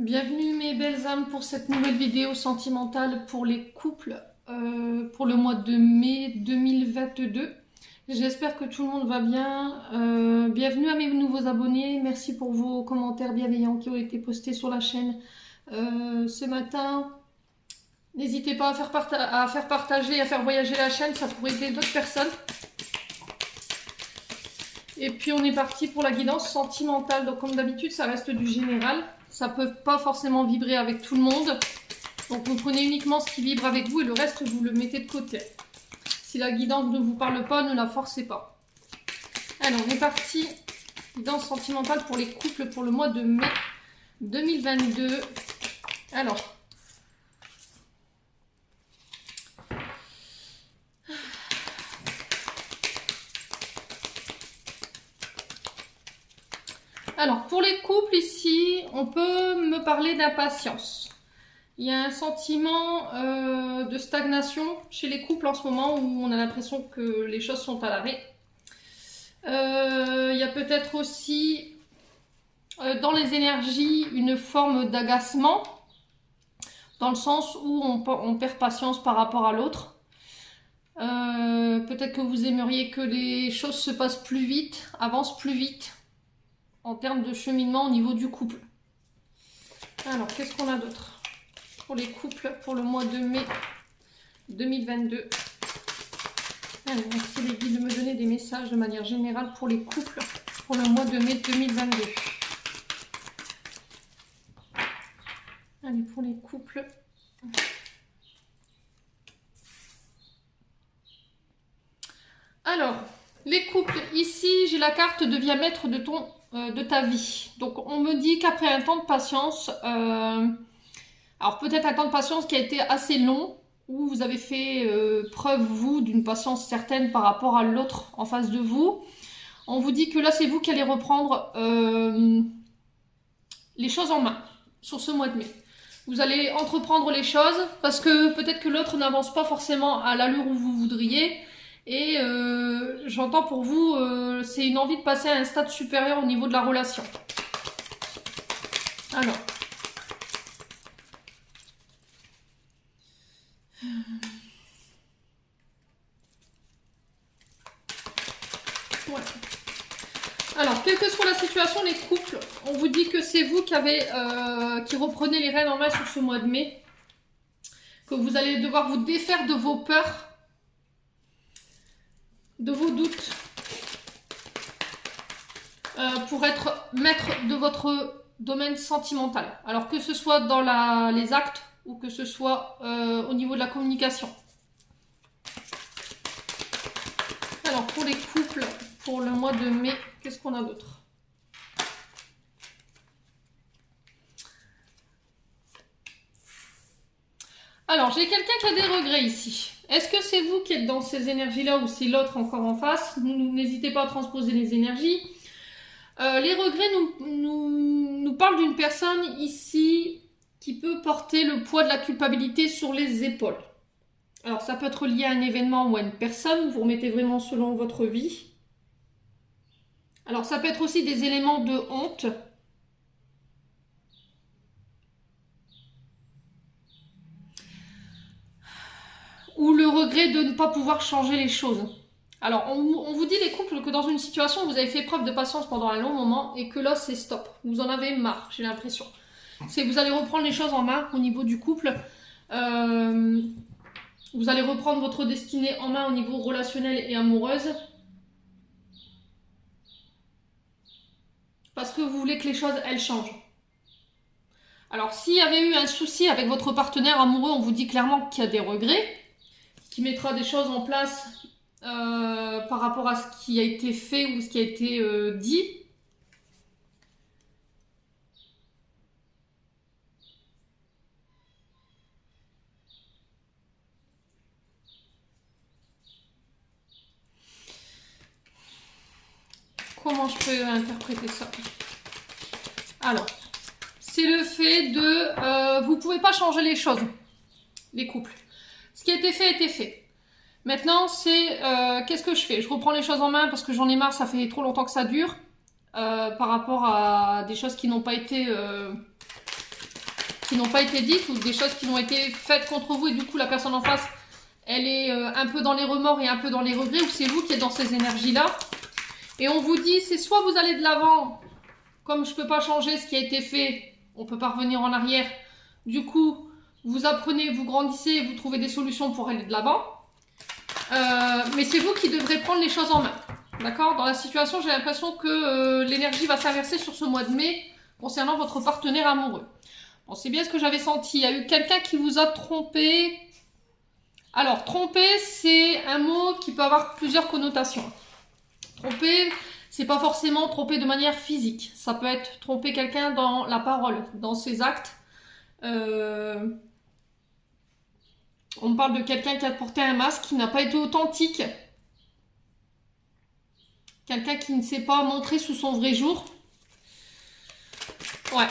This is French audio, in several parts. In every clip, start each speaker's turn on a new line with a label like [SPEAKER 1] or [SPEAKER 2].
[SPEAKER 1] Bienvenue mes belles âmes pour cette nouvelle vidéo sentimentale pour les couples pour le mois de mai 2022. J'espère que tout le monde va bien. Bienvenue à mes nouveaux abonnés. Merci pour vos commentaires bienveillants qui ont été postés sur la chaîne ce matin. N'hésitez pas à faire partager, à faire voyager la chaîne, ça pourrait aider d'autres personnes. Et puis on est parti pour la guidance sentimentale. Donc comme d'habitude, ça reste du général. Ça ne peut pas forcément vibrer avec tout le monde. Donc vous prenez uniquement ce qui vibre avec vous et le reste, vous le mettez de côté. Si la guidance ne vous parle pas, ne la forcez pas. Alors, on est parti. Guidance sentimentale pour les couples pour le mois de mai 2022. Alors. Alors, pour les couples ici, on peut me parler d'impatience. Il y a un sentiment de stagnation chez les couples en ce moment où on a l'impression que les choses sont à l'arrêt. Il y a peut-être aussi dans les énergies une forme d'agacement, dans le sens où on perd patience par rapport à l'autre. Peut-être que vous aimeriez que les choses se passent plus vite, avancent plus vite en termes de cheminement au niveau du couple. Alors, qu'est-ce qu'on a d'autre pour les couples pour le mois de mai 2022? Allez, merci les guides de me donner des messages de manière générale pour les couples pour le mois de mai 2022. Allez, pour les couples. Alors, les couples, ici, j'ai la carte deviens maître de ta vie. Donc, on me dit qu'après un temps de patience, alors peut-être un temps de patience qui a été assez long, où vous avez fait preuve, vous, d'une patience certaine par rapport à l'autre en face de vous. On vous dit que là, c'est vous qui allez reprendre les choses en main sur ce mois de mai. Vous allez entreprendre les choses parce que peut-être que l'autre n'avance pas forcément à l'allure où vous voudriez. Et j'entends pour vous, c'est une envie de passer à un stade supérieur au niveau de la relation. Alors. Ouais. Alors, quelle que soit la situation, les couples, on vous dit que c'est vous qui reprenez les rênes en main sur ce mois de mai. Que vous allez devoir vous défaire de vos peurs, de vos doutes, pour être maître de votre domaine sentimental. Alors que ce soit dans les actes ou que ce soit au niveau de la communication. Alors pour les couples, pour le mois de mai, qu'est-ce qu'on a d'autre? Alors j'ai quelqu'un qui a des regrets ici. Est-ce que c'est vous qui êtes dans ces énergies-là ou c'est l'autre encore en face? N'hésitez pas à transposer les énergies. Les regrets nous parlent d'une personne ici qui peut porter le poids de la culpabilité sur les épaules. Alors ça peut être lié à un événement ou à une personne, vous remettez vraiment selon votre vie. Alors ça peut être aussi des éléments de honte. Ou le regret de ne pas pouvoir changer les choses. Alors, on vous dit les couples que dans une situation, vous avez fait preuve de patience pendant un long moment et que là, c'est stop. Vous en avez marre, j'ai l'impression. C'est vous allez reprendre les choses en main au niveau du couple. Vous allez reprendre votre destinée en main au niveau relationnel et amoureuse. Parce que vous voulez que les choses, elles changent. Alors, s'il y avait eu un souci avec votre partenaire amoureux, on vous dit clairement qu'il y a des regrets, qui mettra des choses en place par rapport à ce qui a été fait ou ce qui a été dit. Comment je peux interpréter ça? Alors, c'est le fait de... vous ne pouvez pas changer les choses, les couples. Ce qui a été fait, a été fait. Maintenant, c'est qu'est-ce que je fais? Je reprends les choses en main parce que j'en ai marre, ça fait trop longtemps que ça dure. Par rapport à des choses qui n'ont pas été qui n'ont pas été dites ou des choses qui ont été faites contre vous et du coup la personne en face, elle est un peu dans les remords et un peu dans les regrets, ou c'est vous qui êtes dans ces énergies-là. Et on vous dit, c'est soit vous allez de l'avant, comme je ne peux pas changer ce qui a été fait, on ne peut pas revenir en arrière. Du coup, vous apprenez, vous grandissez, vous trouvez des solutions pour aller de l'avant. Mais c'est vous qui devrez prendre les choses en main. D'accord? Dans la situation, j'ai l'impression que l'énergie va s'inverser sur ce mois de mai concernant votre partenaire amoureux. Bon, c'est bien ce que j'avais senti. Il y a eu quelqu'un qui vous a trompé. Alors, tromper, c'est un mot qui peut avoir plusieurs connotations. Tromper, c'est pas forcément tromper de manière physique. Ça peut être tromper quelqu'un dans la parole, dans ses actes. On parle de quelqu'un qui a porté un masque, qui n'a pas été authentique. Quelqu'un qui ne s'est pas montré sous son vrai jour. Ouais.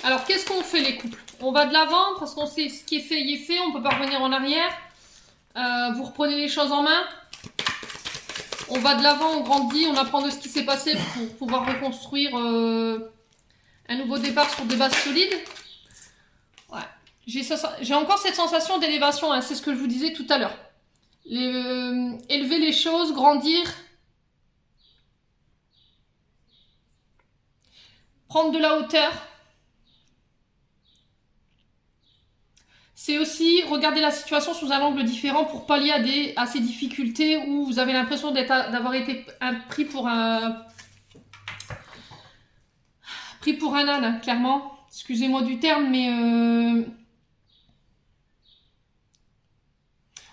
[SPEAKER 1] Alors, qu'est-ce qu'on fait les couples? On va de l'avant parce qu'on sait ce qui est fait, il est fait. On ne peut pas revenir en arrière. Vous reprenez les choses en main. On va de l'avant, on grandit, on apprend de ce qui s'est passé pour pouvoir reconstruire un nouveau départ sur des bases solides. Ouais. J'ai encore cette sensation d'élévation, hein, c'est ce que je vous disais tout à l'heure. Élever les choses, grandir. Prendre de la hauteur. C'est aussi regarder la situation sous un angle différent pour pallier à ces difficultés où vous avez l'impression d'avoir été pris pour un âne, clairement. Excusez-moi du terme, mais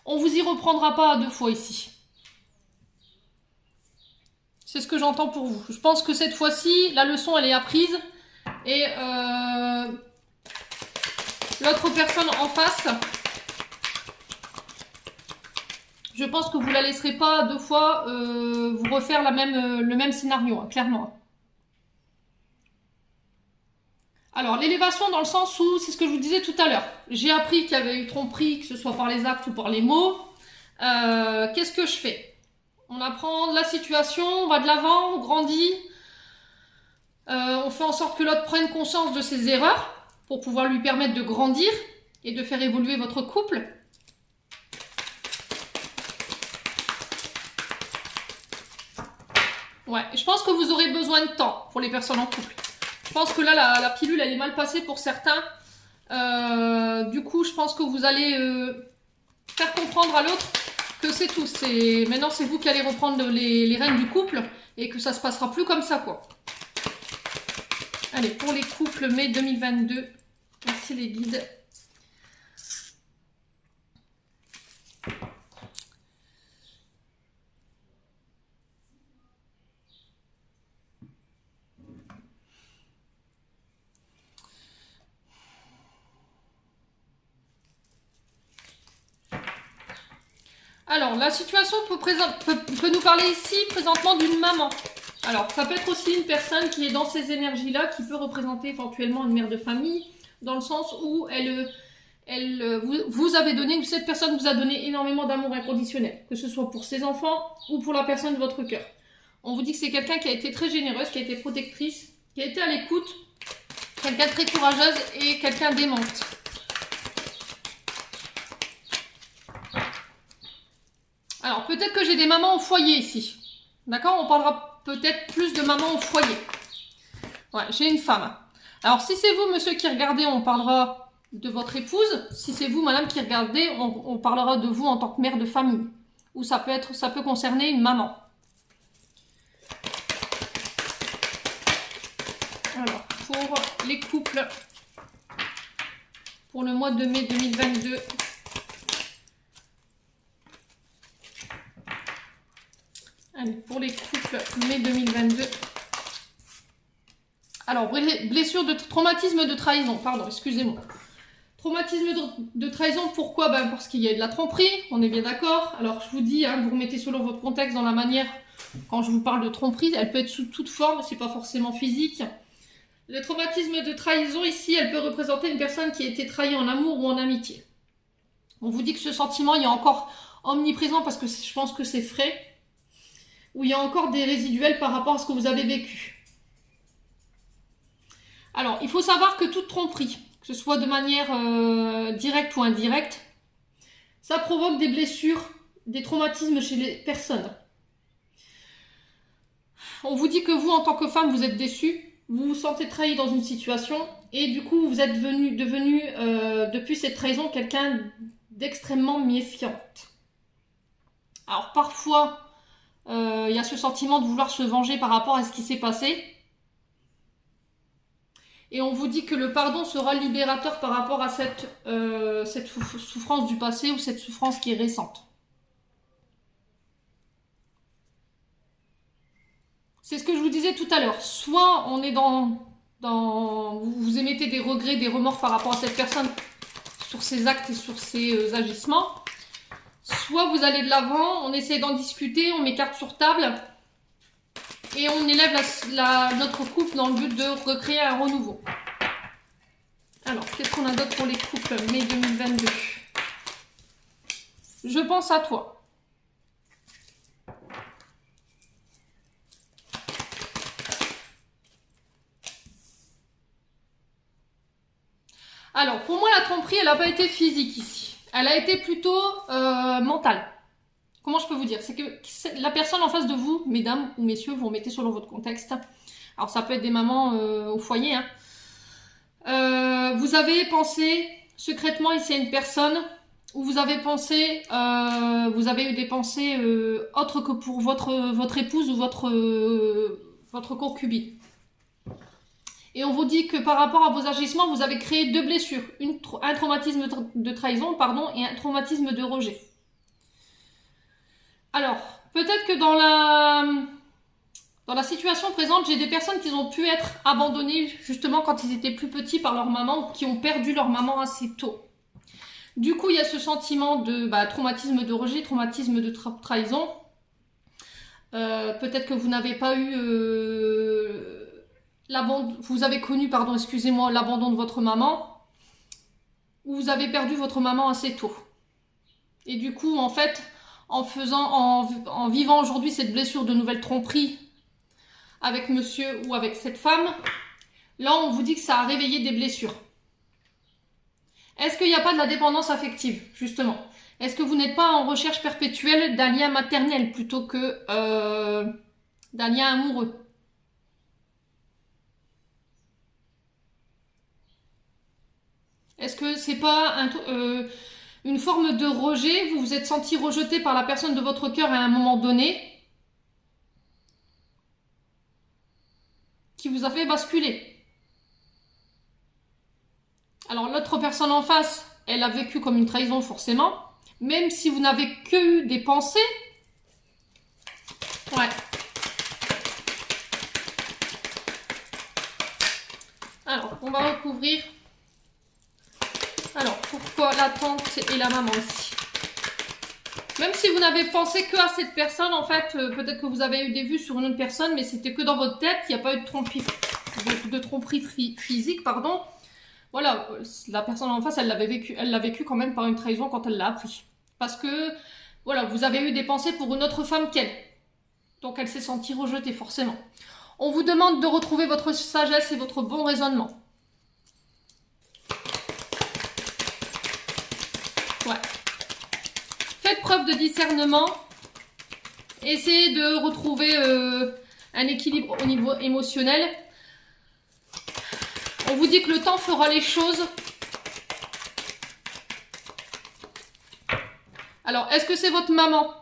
[SPEAKER 1] on vous y reprendra pas à 2 fois ici. C'est ce que j'entends pour vous. Je pense que cette fois-ci, la leçon, elle est apprise. Et l'autre personne en face, je pense que vous ne la laisserez pas 2 fois vous refaire le même scénario, hein, clairement. Alors, l'élévation dans le sens où, c'est ce que je vous disais tout à l'heure. J'ai appris qu'il y avait eu tromperie, que ce soit par les actes ou par les mots. Qu'est-ce que je fais? On apprend de la situation, on va de l'avant, on grandit. On fait en sorte que l'autre prenne conscience de ses erreurs pour pouvoir lui permettre de grandir et de faire évoluer votre couple. Ouais, je pense que vous aurez besoin de temps pour les personnes en couple. Je pense que là, la pilule, elle est mal passée pour certains. Du coup, je pense que vous allez faire comprendre à l'autre que c'est tout. Maintenant, c'est vous qui allez reprendre les rênes du couple et que ça se passera plus comme ça, quoi. Allez, pour les couples mai 2022, merci les guides. Alors, la situation peut nous parler ici présentement d'une maman. Alors, ça peut être aussi une personne qui est dans ces énergies-là, qui peut représenter éventuellement une mère de famille, dans le sens où vous avez donné, ou cette personne vous a donné énormément d'amour inconditionnel, que ce soit pour ses enfants ou pour la personne de votre cœur. On vous dit que c'est quelqu'un qui a été très généreuse, qui a été protectrice, qui a été à l'écoute, quelqu'un de très courageuse et quelqu'un d'aimante. Alors, peut-être que j'ai des mamans au foyer ici. D'accord? On parlera peut-être plus de mamans au foyer. Ouais, j'ai une femme. Alors, si c'est vous, monsieur, qui regardez, on parlera de votre épouse. Si c'est vous, madame, qui regardez, on parlera de vous en tant que mère de famille. Ou ça peut concerner une maman. Alors, pour les couples, pour le mois de mai 2022... Allez, pour les couples, mai 2022. Alors, blessure de traumatisme de trahison, pardon, excusez-moi. Traumatisme de trahison, pourquoi? Parce qu'il y a de la tromperie, on est bien d'accord. Alors, je vous dis, hein, vous remettez selon votre contexte dans la manière, quand je vous parle de tromperie, elle peut être sous toute forme, c'est pas forcément physique. Le traumatisme de trahison, ici, elle peut représenter une personne qui a été trahie en amour ou en amitié. On vous dit que ce sentiment, il est encore omniprésent parce que je pense que c'est frais. Où il y a encore des résiduels par rapport à ce que vous avez vécu. Alors, il faut savoir que toute tromperie, que ce soit de manière directe ou indirecte, ça provoque des blessures, des traumatismes chez les personnes. On vous dit que vous, en tant que femme, vous êtes déçue, vous vous sentez trahi dans une situation, et du coup, vous êtes devenu depuis cette trahison, quelqu'un d'extrêmement méfiante. Alors parfois, il y a ce sentiment de vouloir se venger par rapport à ce qui s'est passé. Et on vous dit que le pardon sera libérateur par rapport à cette souffrance du passé ou cette souffrance qui est récente. C'est ce que je vous disais tout à l'heure. Soit on est vous émettez des regrets, des remords par rapport à cette personne sur ses actes et sur ses agissements. Soit vous allez de l'avant, on essaie d'en discuter, on met carte sur table et on élève notre couple dans le but de recréer un renouveau. Alors, qu'est-ce qu'on a d'autre pour les couples mai 2022? Je pense à toi. Alors, pour moi, la tromperie, elle n'a pas été physique ici. Elle a été plutôt mentale. Comment je peux vous dire? C'est que la personne en face de vous, mesdames ou messieurs, vous remettez selon votre contexte. Alors, ça peut être des mamans au foyer. Vous avez pensé secrètement ici à une personne où vous avez pensé, vous avez eu des pensées autres que pour votre épouse ou votre concubine. Et on vous dit que par rapport à vos agissements, vous avez créé deux blessures. Un traumatisme de trahison, pardon, et un traumatisme de rejet. Alors, peut-être que dans la situation présente, j'ai des personnes qui ont pu être abandonnées justement quand ils étaient plus petits par leur maman ou qui ont perdu leur maman assez tôt. Du coup, il y a ce sentiment de traumatisme de rejet, traumatisme de trahison. Peut-être que vous n'avez pas eu... vous avez connu, l'abandon de votre maman, ou vous avez perdu votre maman assez tôt. Et du coup, en fait, en vivant aujourd'hui cette blessure de nouvelle tromperie avec monsieur ou avec cette femme, là, on vous dit que ça a réveillé des blessures. Est-ce qu'il n'y a pas de la dépendance affective, justement? Est-ce que vous n'êtes pas en recherche perpétuelle d'un lien maternel plutôt que d'un lien amoureux? Est-ce que c'est pas une forme de rejet? Vous vous êtes senti rejeté par la personne de votre cœur à un moment donné qui vous a fait basculer. Alors l'autre personne en face, elle a vécu comme une trahison forcément, même si vous n'avez que eu des pensées. Ouais. Alors, on va recouvrir. Alors, pourquoi la tante et la maman ici? Même si vous n'avez pensé que à cette personne, en fait, peut-être que vous avez eu des vues sur une autre personne, mais c'était que dans votre tête, il n'y a pas eu de tromperie physique, pardon. Voilà, la personne en face, elle l'a vécu quand même par une trahison quand elle l'a appris. Parce que, voilà, vous avez eu des pensées pour une autre femme qu'elle. Donc elle s'est sentie rejetée, forcément. On vous demande de retrouver votre sagesse et votre bon raisonnement. Ouais. Faites preuve de discernement. Essayez de retrouver un équilibre au niveau émotionnel. On vous dit que le temps fera les choses. Alors, est-ce que c'est votre maman,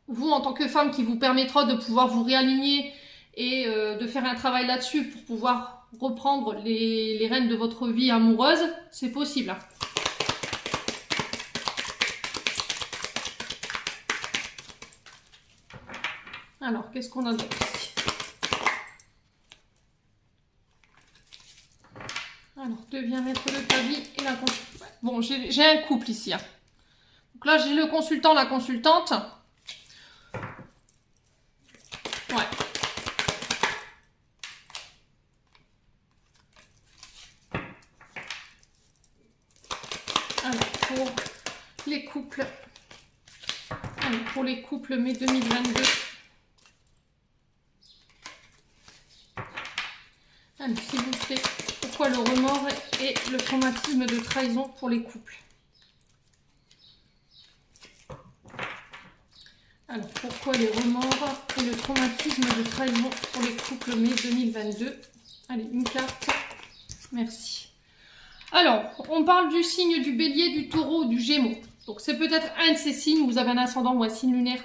[SPEAKER 1] vous, en tant que femme, qui vous permettra de pouvoir vous réaligner et de faire un travail là-dessus pour pouvoir reprendre les rênes de votre vie amoureuse? C'est possible. Alors, qu'est-ce qu'on a d'autre ici? Alors, devient maître de ta vie et la consultante. Bon, j'ai un couple ici. Hein. Donc là, j'ai le consultant, la consultante. Ouais. Alors, pour les couples mai 2022. Allez, s'il vous plaît, pourquoi le remords remords et le traumatisme de trahison pour les couples. Alors, pourquoi les remords et le traumatisme de trahison pour les couples mai 2022? Allez, une carte. Merci. Alors, on parle du signe du bélier, du taureau, du gémeaux. Donc, c'est peut-être un de ces signes. Vous avez un ascendant ou un signe lunaire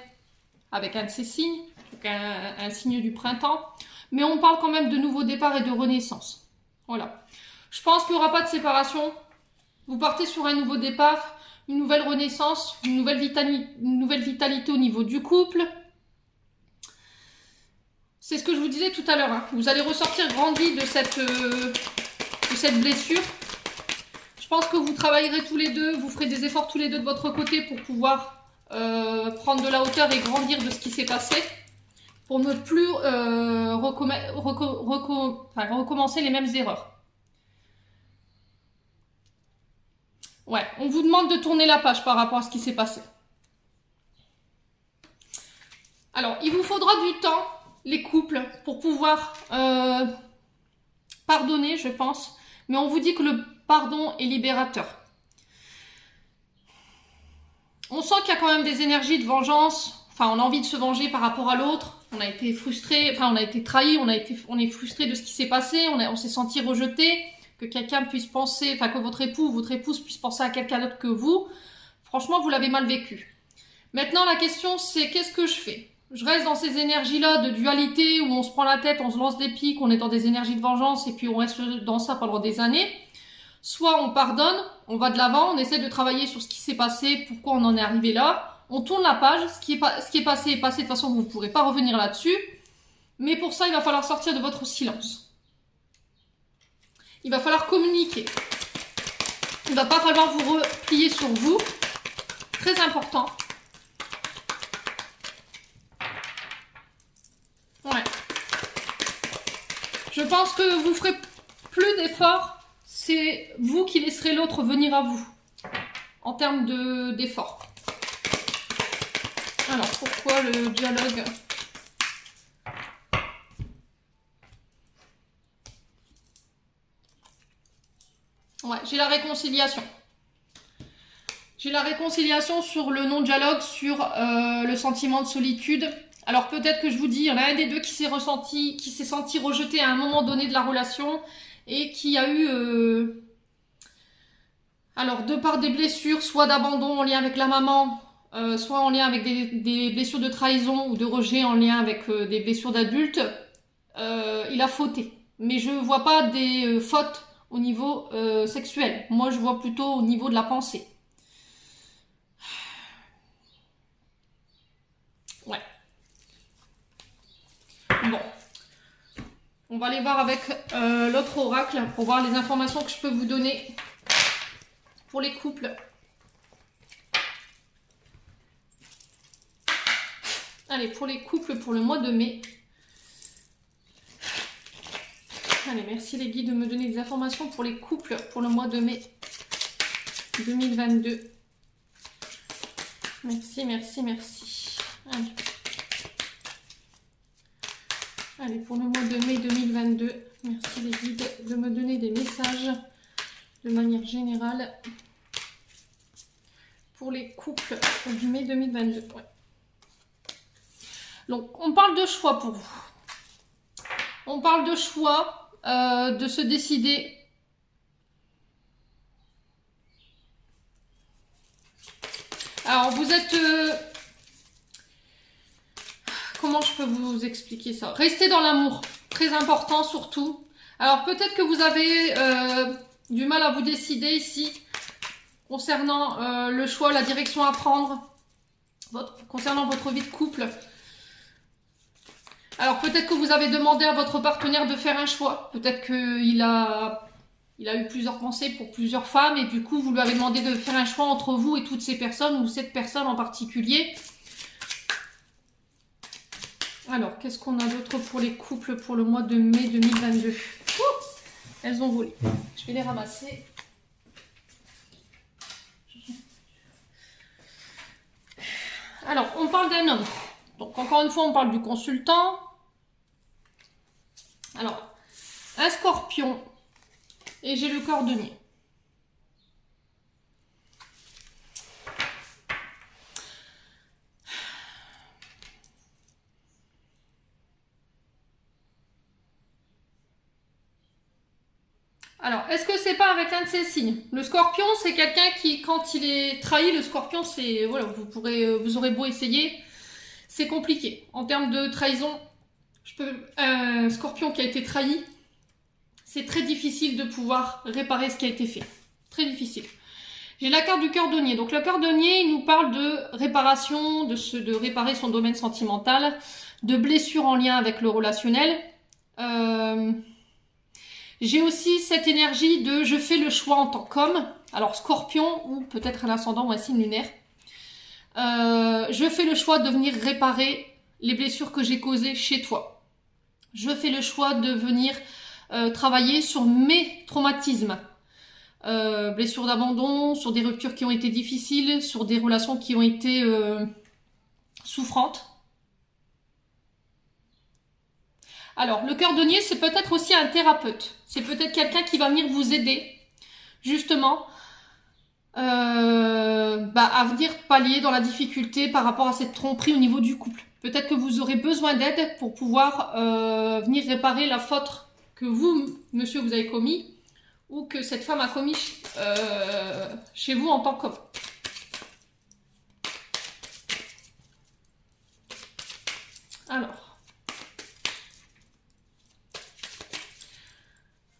[SPEAKER 1] avec un de ces signes. Donc, un signe du printemps. Mais on parle quand même de nouveau départ et de renaissance. Voilà. Je pense qu'il n'y aura pas de séparation. Vous partez sur un nouveau départ. Une nouvelle renaissance, une nouvelle vitalité au niveau du couple. C'est ce que je vous disais tout à l'heure. Hein. Vous allez ressortir grandi de cette blessure. Je pense que vous travaillerez tous les deux, vous ferez des efforts tous les deux de votre côté pour pouvoir prendre de la hauteur et grandir de ce qui s'est passé. Pour ne plus recommencer les mêmes erreurs. Ouais, on vous demande de tourner la page par rapport à ce qui s'est passé. Alors, il vous faudra du temps, les couples, pour pouvoir pardonner, je pense. Mais on vous dit que le pardon est libérateur. On sent qu'il y a quand même des énergies de vengeance. Enfin, on a envie de se venger par rapport à l'autre. On a été frustré, enfin, on a été trahi, on est frustré de ce qui s'est passé. On s'est senti rejeté. Que quelqu'un puisse penser, enfin que votre époux ou votre épouse puisse penser à quelqu'un d'autre que vous, franchement, vous l'avez mal vécu. Maintenant, la question, c'est qu'est-ce que je fais? Je reste dans ces énergies-là de dualité où on se prend la tête, on se lance des pics, on est dans des énergies de vengeance et puis on reste dans ça pendant des années. Soit on pardonne, on va de l'avant, on essaie de travailler sur ce qui s'est passé, pourquoi on en est arrivé là, on tourne la page, ce qui est passé est passé, de toute façon, vous ne pourrez pas revenir là-dessus. Mais pour ça, il va falloir sortir de votre silence. Il va falloir communiquer. Il ne va pas falloir vous replier sur vous. Très important. Ouais. Je pense que vous ferez plus d'efforts. C'est vous qui laisserez l'autre venir à vous. En termes d'efforts. Alors, pourquoi le dialogue ? Ouais, j'ai la réconciliation. J'ai la réconciliation sur le non-dialogue, sur le sentiment de solitude. Alors peut-être que je vous dis, il y en a un des deux qui s'est senti rejeté à un moment donné de la relation et qui a eu, alors de par des blessures, soit d'abandon en lien avec la maman, soit en lien avec des blessures de trahison ou de rejet en lien avec des blessures d'adultes, il a fauté. Mais je ne vois pas des fautes au niveau sexuel. Moi, je vois plutôt au niveau de la pensée. Ouais. Bon. On va aller voir avec l'autre oracle pour voir les informations que je peux vous donner pour les couples. Allez, pour les couples pour le mois de mai. Allez, merci les guides de me donner des informations pour les couples pour le mois de mai 2022. Merci, merci, merci. Allez, pour le mois de mai 2022, merci les guides de me donner des messages de manière générale pour les couples du mai 2022. Ouais. Donc, on parle de choix pour vous. On parle de choix. De se décider. Alors, vous êtes... comment je peux vous expliquer ça? Restez dans l'amour. Très important, surtout. Alors, peut-être que vous avez du mal à vous décider ici concernant le choix, la direction à prendre concernant votre vie de couple. Alors peut-être que vous avez demandé à votre partenaire de faire un choix. Peut-être qu'il a eu plusieurs pensées pour plusieurs femmes et du coup vous lui avez demandé de faire un choix entre vous et toutes ces personnes ou cette personne en particulier. Alors qu'est-ce qu'on a d'autre pour les couples pour le mois de mai 2022? Ouh, elles ont volé. Je vais les ramasser. Alors on parle d'un homme. Donc encore une fois on parle du consultant. Alors, un scorpion et j'ai le cordonnier. Alors, est-ce que c'est pas avec un de ces signes? Le scorpion, c'est quelqu'un qui, quand il est trahi, le scorpion, c'est... Voilà, vous aurez beau essayer, c'est compliqué. En termes de trahison, un scorpion qui a été trahi, c'est très difficile de pouvoir réparer ce qui a été fait. Très difficile. J'ai la carte du cordonnier. Donc, le cordonnier, il nous parle de réparation, de réparer son domaine sentimental, de blessures en lien avec le relationnel. J'ai aussi cette énergie de je fais le choix en tant qu'homme, alors scorpion ou peut-être un ascendant ou un signe lunaire. Je fais le choix de venir réparer les blessures que j'ai causées chez toi. Je fais le choix de venir travailler sur mes traumatismes. Blessures d'abandon, sur des ruptures qui ont été difficiles, sur des relations qui ont été souffrantes. Alors, le cordonnier, c'est peut-être aussi un thérapeute. C'est peut-être quelqu'un qui va venir vous aider, justement, à venir pallier dans la difficulté par rapport à cette tromperie au niveau du couple. Peut-être que vous aurez besoin d'aide pour pouvoir venir réparer la faute que vous, monsieur, vous avez commis, ou que cette femme a commis chez vous en tant qu'homme.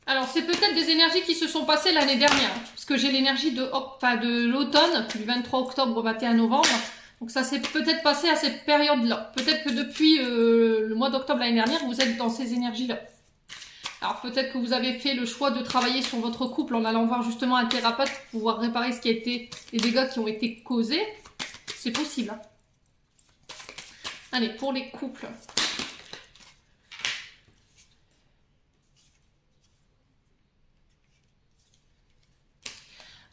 [SPEAKER 1] Alors, c'est peut-être des énergies qui se sont passées l'année dernière, parce que j'ai l'énergie de l'automne, du 23 octobre au 21 novembre. Donc, ça s'est peut-être passé à cette période-là. Peut-être que depuis le mois d'octobre l'année dernière, vous êtes dans ces énergies-là. Alors, peut-être que vous avez fait le choix de travailler sur votre couple en allant voir justement un thérapeute pour pouvoir réparer ce qui a été, les dégâts qui ont été causés. C'est possible. Hein. Allez, pour les couples.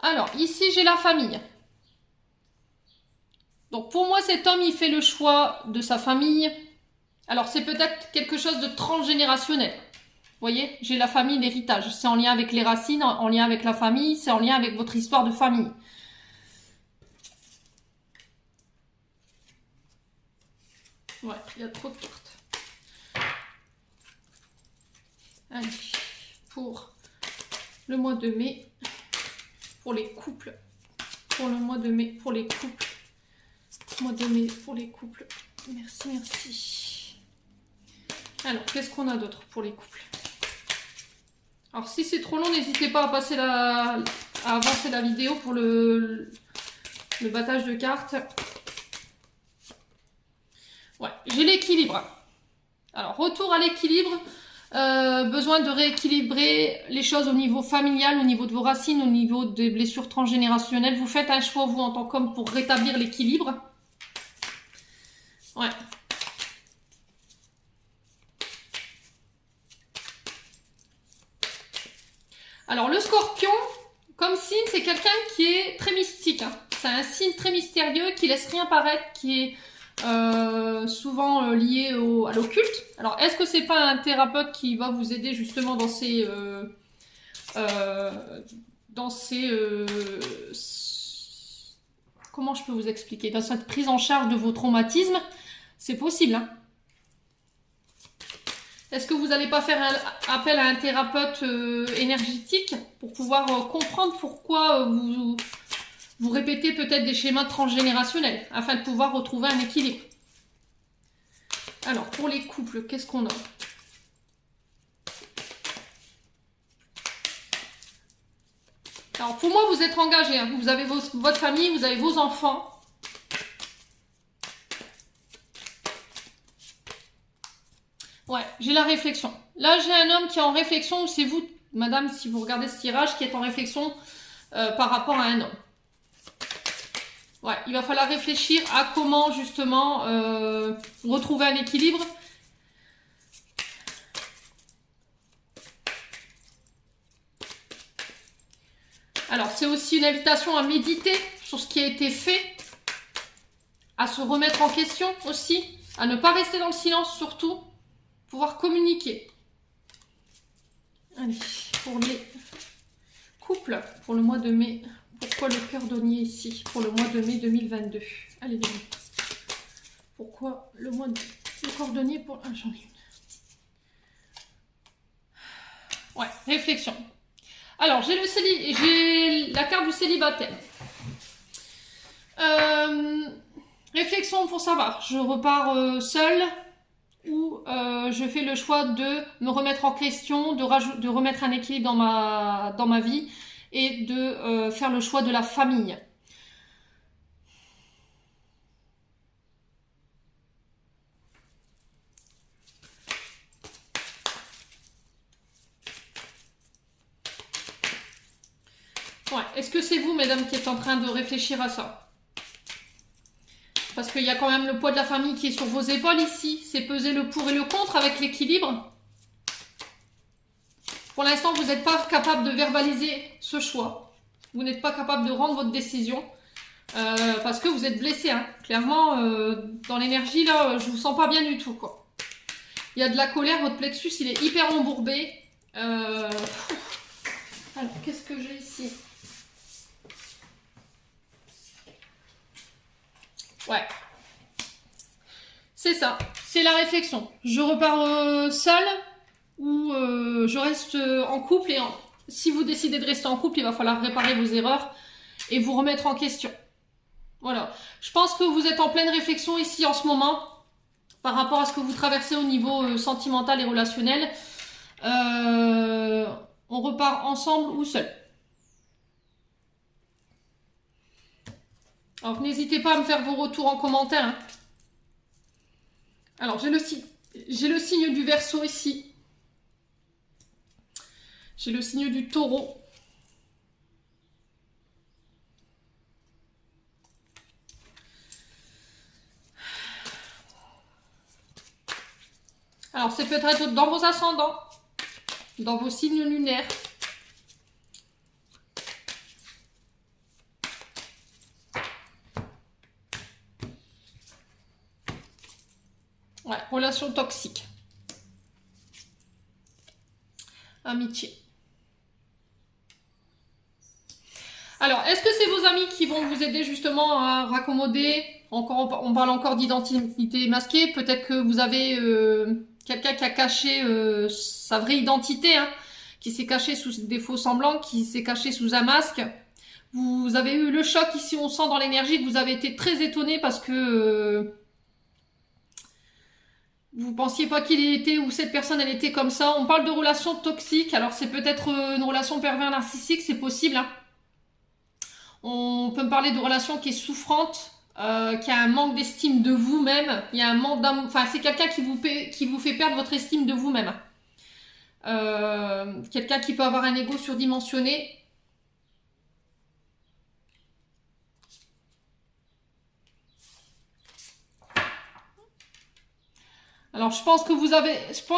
[SPEAKER 1] Alors, ici, j'ai la famille. Donc, pour moi, cet homme, il fait le choix de sa famille. Alors, c'est peut-être quelque chose de transgénérationnel. Vous voyez, j'ai la famille, l'héritage. C'est en lien avec les racines, en lien avec la famille, c'est en lien avec votre histoire de famille. Ouais, il y a trop de cartes. Allez, pour le mois de mai... pour les couples, pour le mois de mai, pour les couples, mois de mai, pour les couples, merci, merci. Alors, qu'est-ce qu'on a d'autre pour les couples? Alors, si c'est trop long, n'hésitez pas à avancer la vidéo pour le battage de cartes. Ouais, j'ai l'équilibre. Alors, retour à l'équilibre. Besoin de rééquilibrer les choses au niveau familial, au niveau de vos racines, au niveau des blessures transgénérationnelles. Vous faites un choix, vous, en tant qu'homme, pour rétablir l'équilibre. Ouais. Alors, le scorpion, comme signe, c'est quelqu'un qui est très mystique. Hein. C'est un signe très mystérieux qui laisse rien paraître, qui est... souvent lié à l'occulte. Alors, est-ce que c'est pas un thérapeute qui va vous aider justement dans ces comment je peux vous expliquer, dans cette prise en charge de vos traumatismes? C'est possible. Hein. Est-ce que vous n'allez pas faire appel à un thérapeute énergétique pour pouvoir comprendre pourquoi vous répétez peut-être des schémas transgénérationnels afin de pouvoir retrouver un équilibre? Alors, pour les couples, qu'est-ce qu'on a? Alors, pour moi, vous êtes engagés. Hein. Vous avez votre famille, vous avez vos enfants. Ouais, j'ai la réflexion. Là, j'ai un homme qui est en réflexion. C'est vous, madame, si vous regardez ce tirage, qui est en réflexion par rapport à un homme. Ouais, il va falloir réfléchir à comment, justement, retrouver un équilibre. Alors, c'est aussi une invitation à méditer sur ce qui a été fait, à se remettre en question aussi, à ne pas rester dans le silence surtout, pouvoir communiquer. Allez, pour les Couple, pour le mois de mai. Pourquoi le cordonnier ici pour le mois de mai 2022? Allez, venez. Pourquoi le cordonnier pour... Ah, j'en ai une. Ouais, réflexion. Alors, j'ai la carte du célibataire. Réflexion pour savoir, je repars seule ou je fais le choix de me remettre en question, de remettre un équilibre dans ma vie et de faire le choix de la famille. Ouais, est-ce que c'est vous, mesdames, qui êtes en train de réfléchir à ça? Parce qu'il y a quand même le poids de la famille qui est sur vos épaules ici. C'est peser le pour et le contre avec l'équilibre. Pour l'instant, vous n'êtes pas capable de verbaliser ce choix. Vous n'êtes pas capable de rendre votre décision. Parce que vous êtes blessé. Hein. Clairement, dans l'énergie, là, je vous sens pas bien du tout. Quoi. Il y a de la colère. Votre plexus, il est hyper embourbé. Alors, qu'est-ce que j'ai ici? Ouais. C'est ça. C'est la réflexion. Je repars seule ou je reste en couple. Et si vous décidez de rester en couple, il va falloir réparer vos erreurs et vous remettre en question. Voilà. Je pense que vous êtes en pleine réflexion ici en ce moment par rapport à ce que vous traversez au niveau sentimental et relationnel. On repart ensemble ou seul. Alors, n'hésitez pas à me faire vos retours en commentaire. Hein. Alors, j'ai le signe du Verseau ici. J'ai le signe du Taureau. Alors, c'est peut-être dans vos ascendants, dans vos signes lunaires. Ouais, relation toxique. Amitié. Alors, est-ce que c'est vos amis qui vont vous aider justement à raccommoder? On parle encore d'identité masquée. Peut-être que vous avez quelqu'un qui a caché sa vraie identité, hein, qui s'est caché sous des faux semblants, qui s'est caché sous un masque. Vous avez eu le choc ici, on sent dans l'énergie que vous avez été très étonné parce que vous pensiez pas qu'il était ou cette personne elle était comme ça. On parle de relations toxiques. Alors c'est peut-être une relation pervers narcissique, c'est possible. Hein. On peut me parler de relation qui est souffrante, qui a un manque d'estime de vous-même. Il y a un manque d'amour. Enfin, c'est quelqu'un qui vous fait perdre votre estime de vous-même. Quelqu'un qui peut avoir un ego surdimensionné. Alors, je pense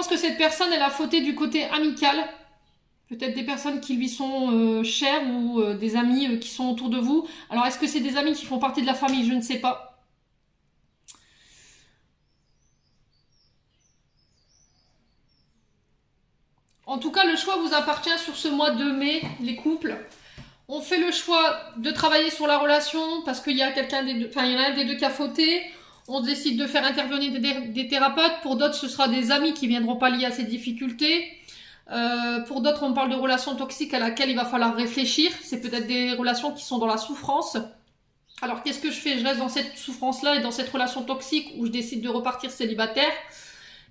[SPEAKER 1] que cette personne, elle a fauté du côté amical. Peut-être des personnes qui lui sont chères ou des amis qui sont autour de vous. Alors, est-ce que c'est des amis qui font partie de la famille? Je ne sais pas. En tout cas, le choix vous appartient sur ce mois de mai, les couples. On fait le choix de travailler sur la relation parce qu'il y a il y en a un des deux qui a fauté. On décide de faire intervenir des thérapeutes. Pour d'autres, ce sera des amis qui viendront pallier à ces difficultés. Pour d'autres, on parle de relations toxiques à laquelle il va falloir réfléchir. C'est peut-être des relations qui sont dans la souffrance. Alors, qu'est-ce que je fais? Je reste dans cette souffrance-là et dans cette relation toxique où je décide de repartir célibataire.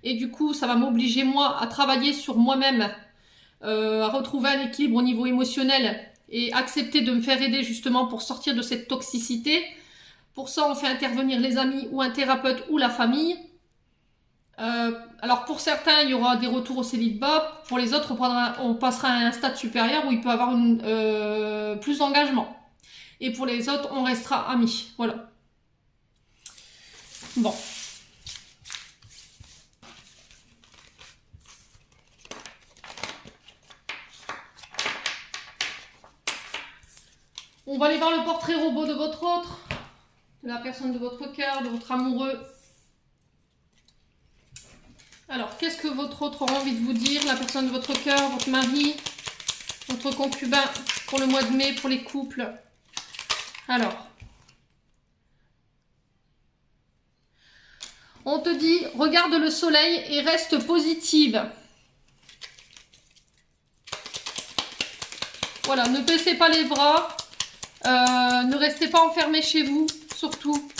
[SPEAKER 1] Et du coup, ça va m'obliger, moi, à travailler sur moi-même, à retrouver un équilibre au niveau émotionnel et accepter de me faire aider justement pour sortir de cette toxicité. Pour ça, on fait intervenir les amis ou un thérapeute ou la famille. Alors pour certains, il y aura des retours au célibat. Pour les autres, on passera à un stade supérieur où il peut avoir plus d'engagement. Et pour les autres, on restera amis. Voilà. Bon. On va aller voir le portrait robot de votre autre, de la personne de votre cœur, de votre amoureux. Alors, qu'est-ce que votre autre a envie de vous dire? La personne de votre cœur, votre mari, votre concubin pour le mois de mai, pour les couples. Alors, on te dit, regarde le soleil et reste positive. Voilà, ne baissez pas les bras. Ne restez pas enfermés chez vous, surtout.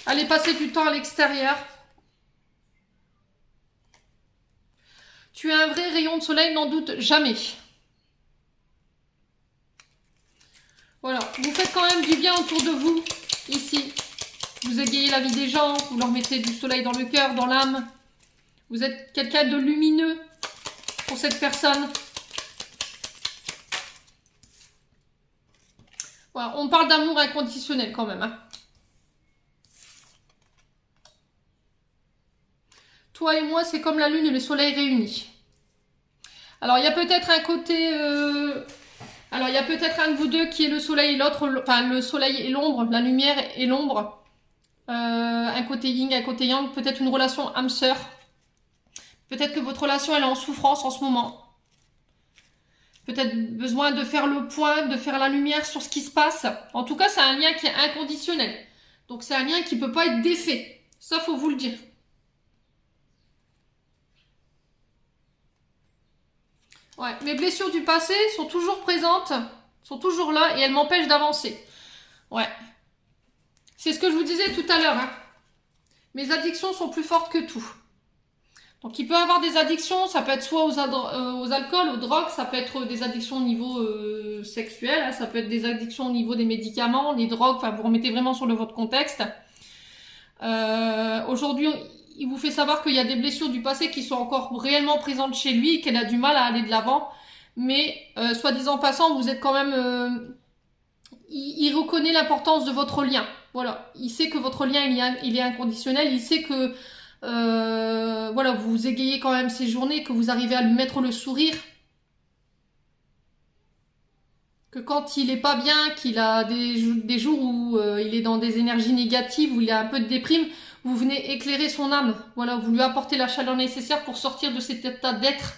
[SPEAKER 1] Allez passer du temps à l'extérieur. Tu es un vrai rayon de soleil, n'en doute jamais. Voilà, vous faites quand même du bien autour de vous, ici. Vous égayez la vie des gens, vous leur mettez du soleil dans le cœur, dans l'âme. Vous êtes quelqu'un de lumineux pour cette personne. Voilà, on parle d'amour inconditionnel quand même. Hein. Toi et moi, c'est comme la lune et le soleil réunis. Alors, il y a peut-être un côté... Alors, il y a peut-être un de vous deux qui est le soleil et l'autre... Enfin, le soleil et l'ombre, la lumière et l'ombre. Un côté yin, un côté yang. Peut-être une relation âme-sœur. Peut-être que votre relation, elle est en souffrance en ce moment. Peut-être besoin de faire le point, de faire la lumière sur ce qui se passe. En tout cas, c'est un lien qui est inconditionnel. Donc, c'est un lien qui ne peut pas être défait. Ça, faut vous le dire. Ouais, mes blessures du passé sont toujours présentes, sont toujours là et elles m'empêchent d'avancer. Ouais. C'est ce que je vous disais tout à l'heure. Hein. Mes addictions sont plus fortes que tout. Donc il peut y avoir des addictions, ça peut être soit aux alcools, aux drogues, ça peut être des addictions au niveau sexuel, hein, ça peut être des addictions au niveau des médicaments, des drogues, enfin vous remettez vraiment sur votre contexte. Aujourd'hui, il vous fait savoir qu'il y a des blessures du passé qui sont encore réellement présentes chez lui et qu'elle a du mal à aller de l'avant. Mais, soi-disant passant, vous êtes quand même... il reconnaît l'importance de votre lien. Voilà. Il sait que votre lien, il est inconditionnel. Il sait que voilà, vous égayez quand même ses journées, que vous arrivez à lui mettre le sourire. Que quand il est pas bien, qu'il a des jours où il est dans des énergies négatives, où il a un peu de déprime, vous venez éclairer son âme. Voilà, vous lui apportez la chaleur nécessaire pour sortir de cet état d'être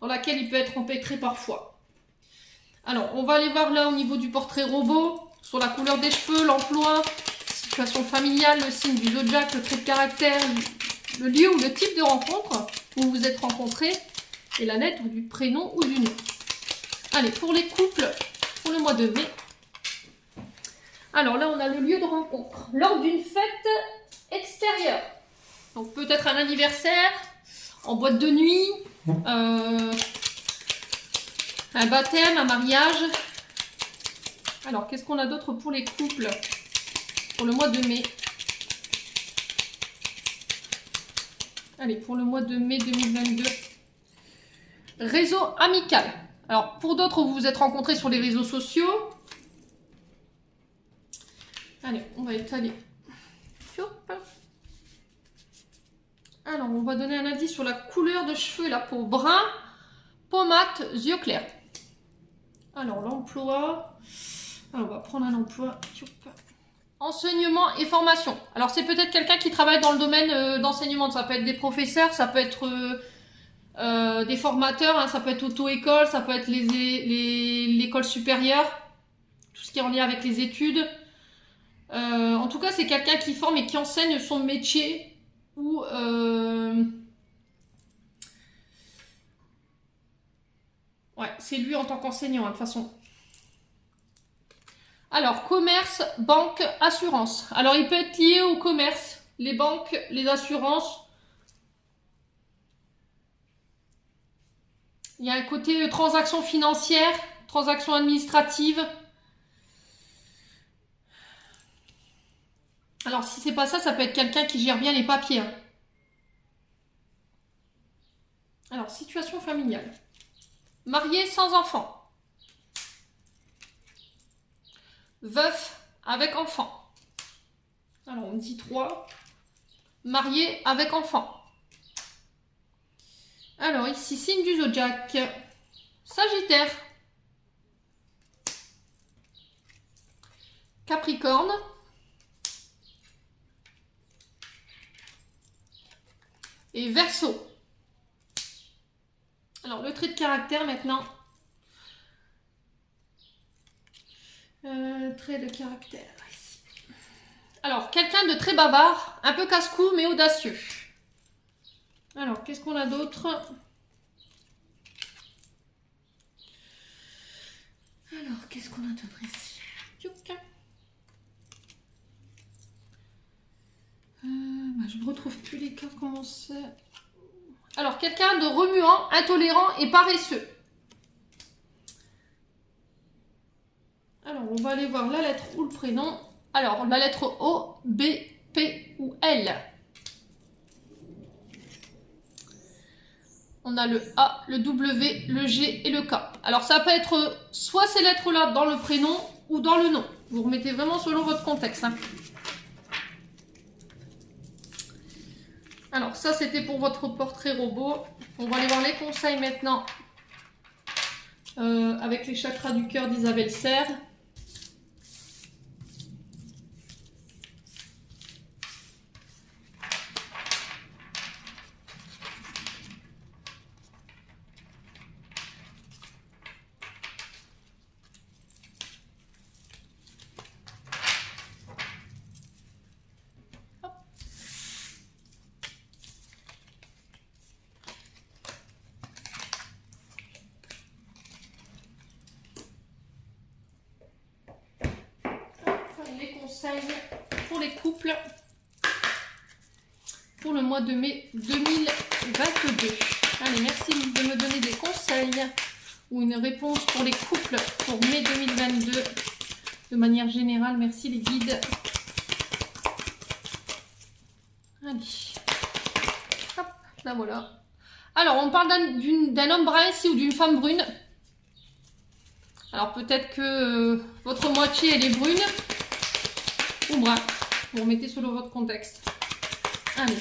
[SPEAKER 1] dans lequel il peut être empêtré parfois. Alors, on va aller voir là au niveau du portrait robot, sur la couleur des cheveux, l'emploi, situation familiale, le signe du zodiaque, le trait de caractère, le lieu ou le type de rencontre où vous vous êtes rencontrés, et la lettre du prénom ou du nom. Allez, pour les couples, pour le mois de mai. Alors là, on a le lieu de rencontre. Lors d'une fête extérieure. Donc peut-être un anniversaire, en boîte de nuit, un baptême, un mariage. Alors, qu'est-ce qu'on a d'autre pour les couples pour le mois de mai? Allez, pour le mois de mai 2022. Réseau amical. Alors, pour d'autres, vous vous êtes rencontrés sur les réseaux sociaux. Allez, on va étaler. Alors, on va donner un indice sur la couleur de cheveux, la peau brun, peau mate, yeux clairs. Alors, l'emploi. Alors, on va prendre un emploi. Enseignement et formation. Alors, c'est peut-être quelqu'un qui travaille dans le domaine d'enseignement. Ça peut être des professeurs, ça peut être des formateurs, hein, ça peut être auto-école, ça peut être l'école supérieure, tout ce qui est en lien avec les études. En tout cas, c'est quelqu'un qui forme et qui enseigne son métier ou ouais, c'est lui en tant qu'enseignant, hein, de toute façon. Alors, commerce, banque, assurance. Alors, il peut être lié au commerce, les banques, les assurances. Il y a un côté transaction financière, transaction administrative. Alors, si c'est pas ça, ça peut être quelqu'un qui gère bien les papiers. Hein. Alors, situation familiale. Marié sans enfant. Veuf avec enfant. Alors, on dit 3. Marié avec enfant. Alors, ici, signe du zodiaque. Sagittaire. Capricorne. Et Verseau. Alors, le trait de caractère maintenant. Trait de caractère, ici. Alors, quelqu'un de très bavard, un peu casse-cou, mais audacieux. Alors, qu'est-ce qu'on a d'autre? Alors, qu'est-ce qu'on a d'autre ici? Je ne retrouve plus les cartes, comment c'est. Alors, quelqu'un de remuant, intolérant et paresseux. Alors, on va aller voir la lettre ou le prénom. Alors, la lettre O, B, P ou L. On a le A, le W, le G et le K. Alors, ça peut être soit ces lettres-là dans le prénom ou dans le nom. Vous remettez vraiment selon votre contexte. Hein. Alors, ça, c'était pour votre portrait robot. On va aller voir les conseils maintenant avec les chakras du cœur d'Isabelle Serre. Pour les couples pour le mois de mai 2022. Allez, merci de me donner des conseils ou une réponse pour les couples pour mai 2022. De manière générale, merci les guides. Allez, hop, là voilà. Alors, on parle d'un homme brun ici ou d'une femme brune. Alors, peut-être que votre moitié, elle est brune ou brun. Vous remettez selon votre contexte. Allez.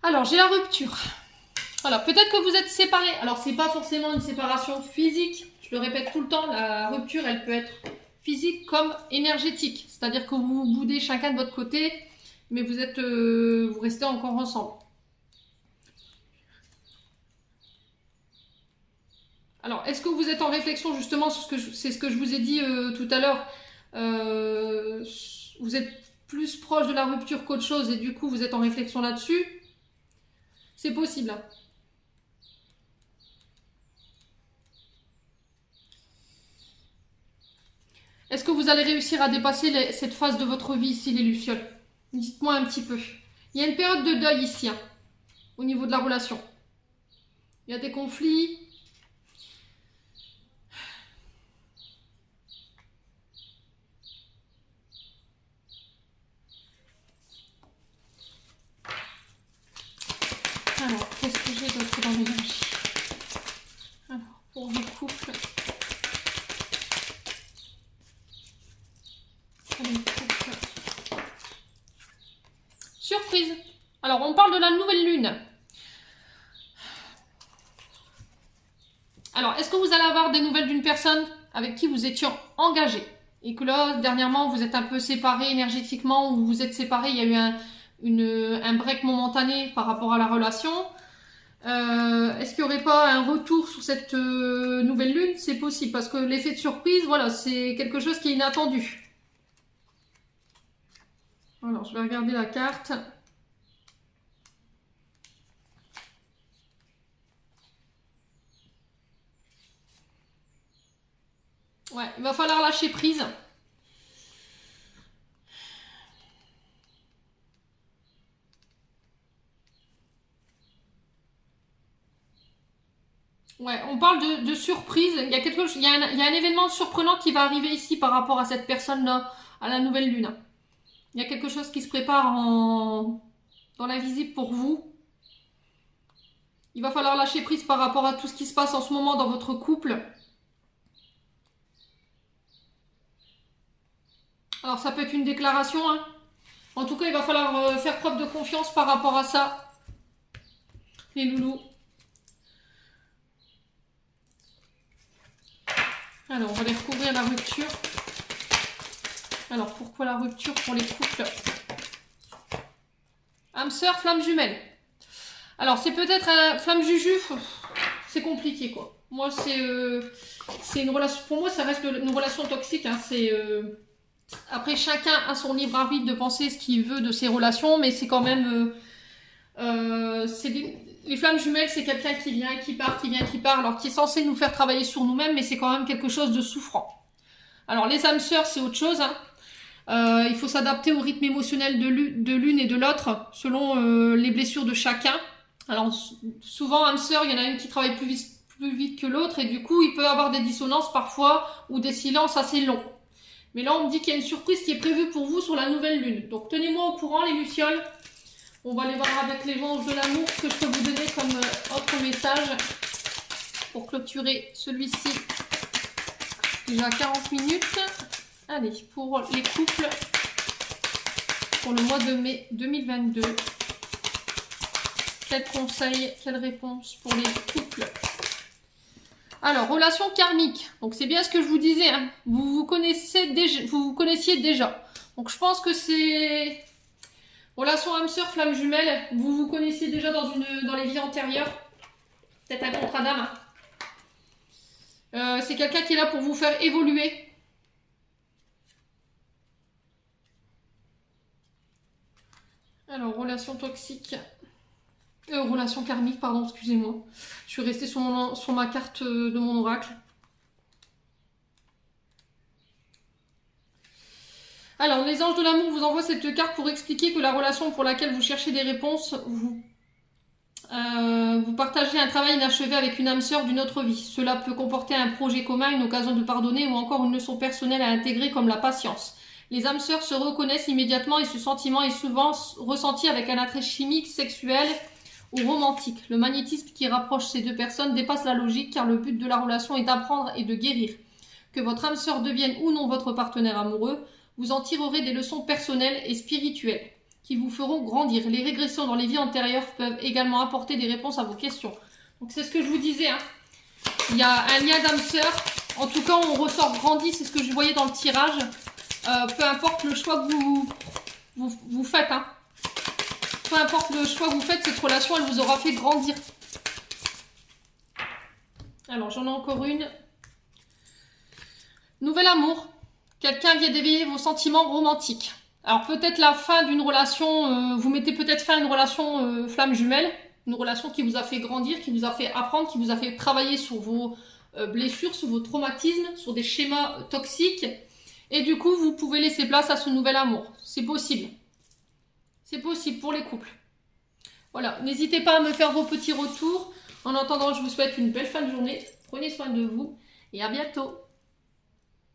[SPEAKER 1] Alors, j'ai la rupture. Alors, peut-être que vous êtes séparés. Alors, c'est pas forcément une séparation physique. Je le répète tout le temps, la rupture, elle peut être physique comme énergétique. C'est-à-dire que vous vous boudez chacun de votre côté, mais vous restez encore ensemble. Alors, est-ce que vous êtes en réflexion justement sur c'est ce que je vous ai dit tout à l'heure. Vous êtes plus proche de la rupture qu'autre chose et du coup vous êtes en réflexion là-dessus. C'est possible. Hein. Est-ce que vous allez réussir à dépasser cette phase de votre vie ici, les Lucioles? Dites-moi un petit peu. Il y a une période de deuil ici, hein, au niveau de la relation. Il y a des conflits. Alors, qu'est-ce que j'ai d'autre dans l'énergie? Alors, pour les couples. Surprise. Alors, on parle de la nouvelle lune. Alors, est-ce que vous allez avoir des nouvelles d'une personne avec qui vous étiez engagé et que là, dernièrement, vous êtes un peu séparés énergétiquement ou vous êtes séparés, il y a eu un break momentané par rapport à la relation. Est-ce qu'il n'y aurait pas un retour sur cette nouvelle lune? C'est possible parce que l'effet de surprise, voilà, c'est quelque chose qui est inattendu. Alors, je vais regarder la carte. Ouais, il va falloir lâcher prise. Ouais, on parle de surprise. Il y a quelque chose, il y a un événement surprenant qui va arriver ici par rapport à cette personne-là, à la nouvelle lune. Il y a quelque chose qui se prépare dans l'invisible pour vous. Il va falloir lâcher prise par rapport à tout ce qui se passe en ce moment dans votre couple. Alors ça peut être une déclaration, hein. En tout cas, il va falloir faire preuve de confiance par rapport à ça. Les loulous. Alors, on va aller recouvrir la rupture. Alors, pourquoi la rupture pour les couples? Âme sœur, flamme jumelle. Alors, c'est peut-être un flamme juju, c'est compliqué, quoi. Moi, c'est une relation, pour moi, ça reste une relation toxique, hein. Après, chacun a son libre arbitre de penser ce qu'il veut de ses relations, mais c'est quand même, les flammes jumelles, c'est quelqu'un qui vient, qui part, qui vient, qui part, alors qui est censé nous faire travailler sur nous-mêmes, mais c'est quand même quelque chose de souffrant. Alors, les âmes sœurs, c'est autre chose, hein. Il faut s'adapter au rythme émotionnel de l'une et de l'autre, selon les blessures de chacun. Alors, souvent, âmes sœurs, il y en a une qui travaille plus vite que l'autre, et du coup, il peut y avoir des dissonances parfois, ou des silences assez longs. Mais là, on me dit qu'il y a une surprise qui est prévue pour vous sur la nouvelle lune. Donc, tenez-moi au courant, les lucioles. On va aller voir avec les anges de l'amour ce que je peux vous donner comme autre message pour clôturer celui-ci. Déjà 40 minutes. Allez, pour les couples, pour le mois de mai 2022. Quels conseils, quelles réponses pour les couples? Alors, relation karmique. Donc, c'est bien ce que je vous disais, hein. Vous connaissiez déjà. Donc, je pense que c'est relation âme sœur, flamme jumelle. Vous vous connaissiez déjà dans les vies antérieures. Peut-être un contrat d'âme. C'est quelqu'un qui est là pour vous faire évoluer. Alors, relation toxique. Relation karmique, pardon, excusez-moi. Je suis restée sur ma carte de mon oracle. Alors, les anges de l'amour vous envoient cette carte pour expliquer que la relation pour laquelle vous cherchez des réponses, vous partagez un travail inachevé avec une âme sœur d'une autre vie. Cela peut comporter un projet commun, une occasion de pardonner ou encore une leçon personnelle à intégrer comme la patience. Les âmes sœurs se reconnaissent immédiatement et ce sentiment est souvent ressenti avec un attrait chimique, sexuel ou romantique. Le magnétisme qui rapproche ces deux personnes dépasse la logique car le but de la relation est d'apprendre et de guérir. Que votre âme sœur devienne ou non votre partenaire amoureux, vous en tirerez des leçons personnelles et spirituelles qui vous feront grandir. Les régressions dans les vies antérieures peuvent également apporter des réponses à vos questions. Donc c'est ce que je vous disais, hein. Il y a un lien d'âme sœur. En tout cas, on ressort grandi, c'est ce que je voyais dans le tirage. Peu importe le choix que vous faites, hein. Peu importe le choix que vous faites, cette relation, elle vous aura fait grandir. Alors, j'en ai encore une. Nouvel amour. Quelqu'un vient d'éveiller vos sentiments romantiques. Alors, peut-être la fin d'une relation, vous mettez peut-être fin à une relation flamme jumelle, une relation qui vous a fait grandir, qui vous a fait apprendre, qui vous a fait travailler sur vos blessures, sur vos traumatismes, sur des schémas toxiques. Et du coup, vous pouvez laisser place à ce nouvel amour. C'est possible. C'est possible pour les couples. Voilà, n'hésitez pas à me faire vos petits retours. En attendant, je vous souhaite une belle fin de journée. Prenez soin de vous et à bientôt.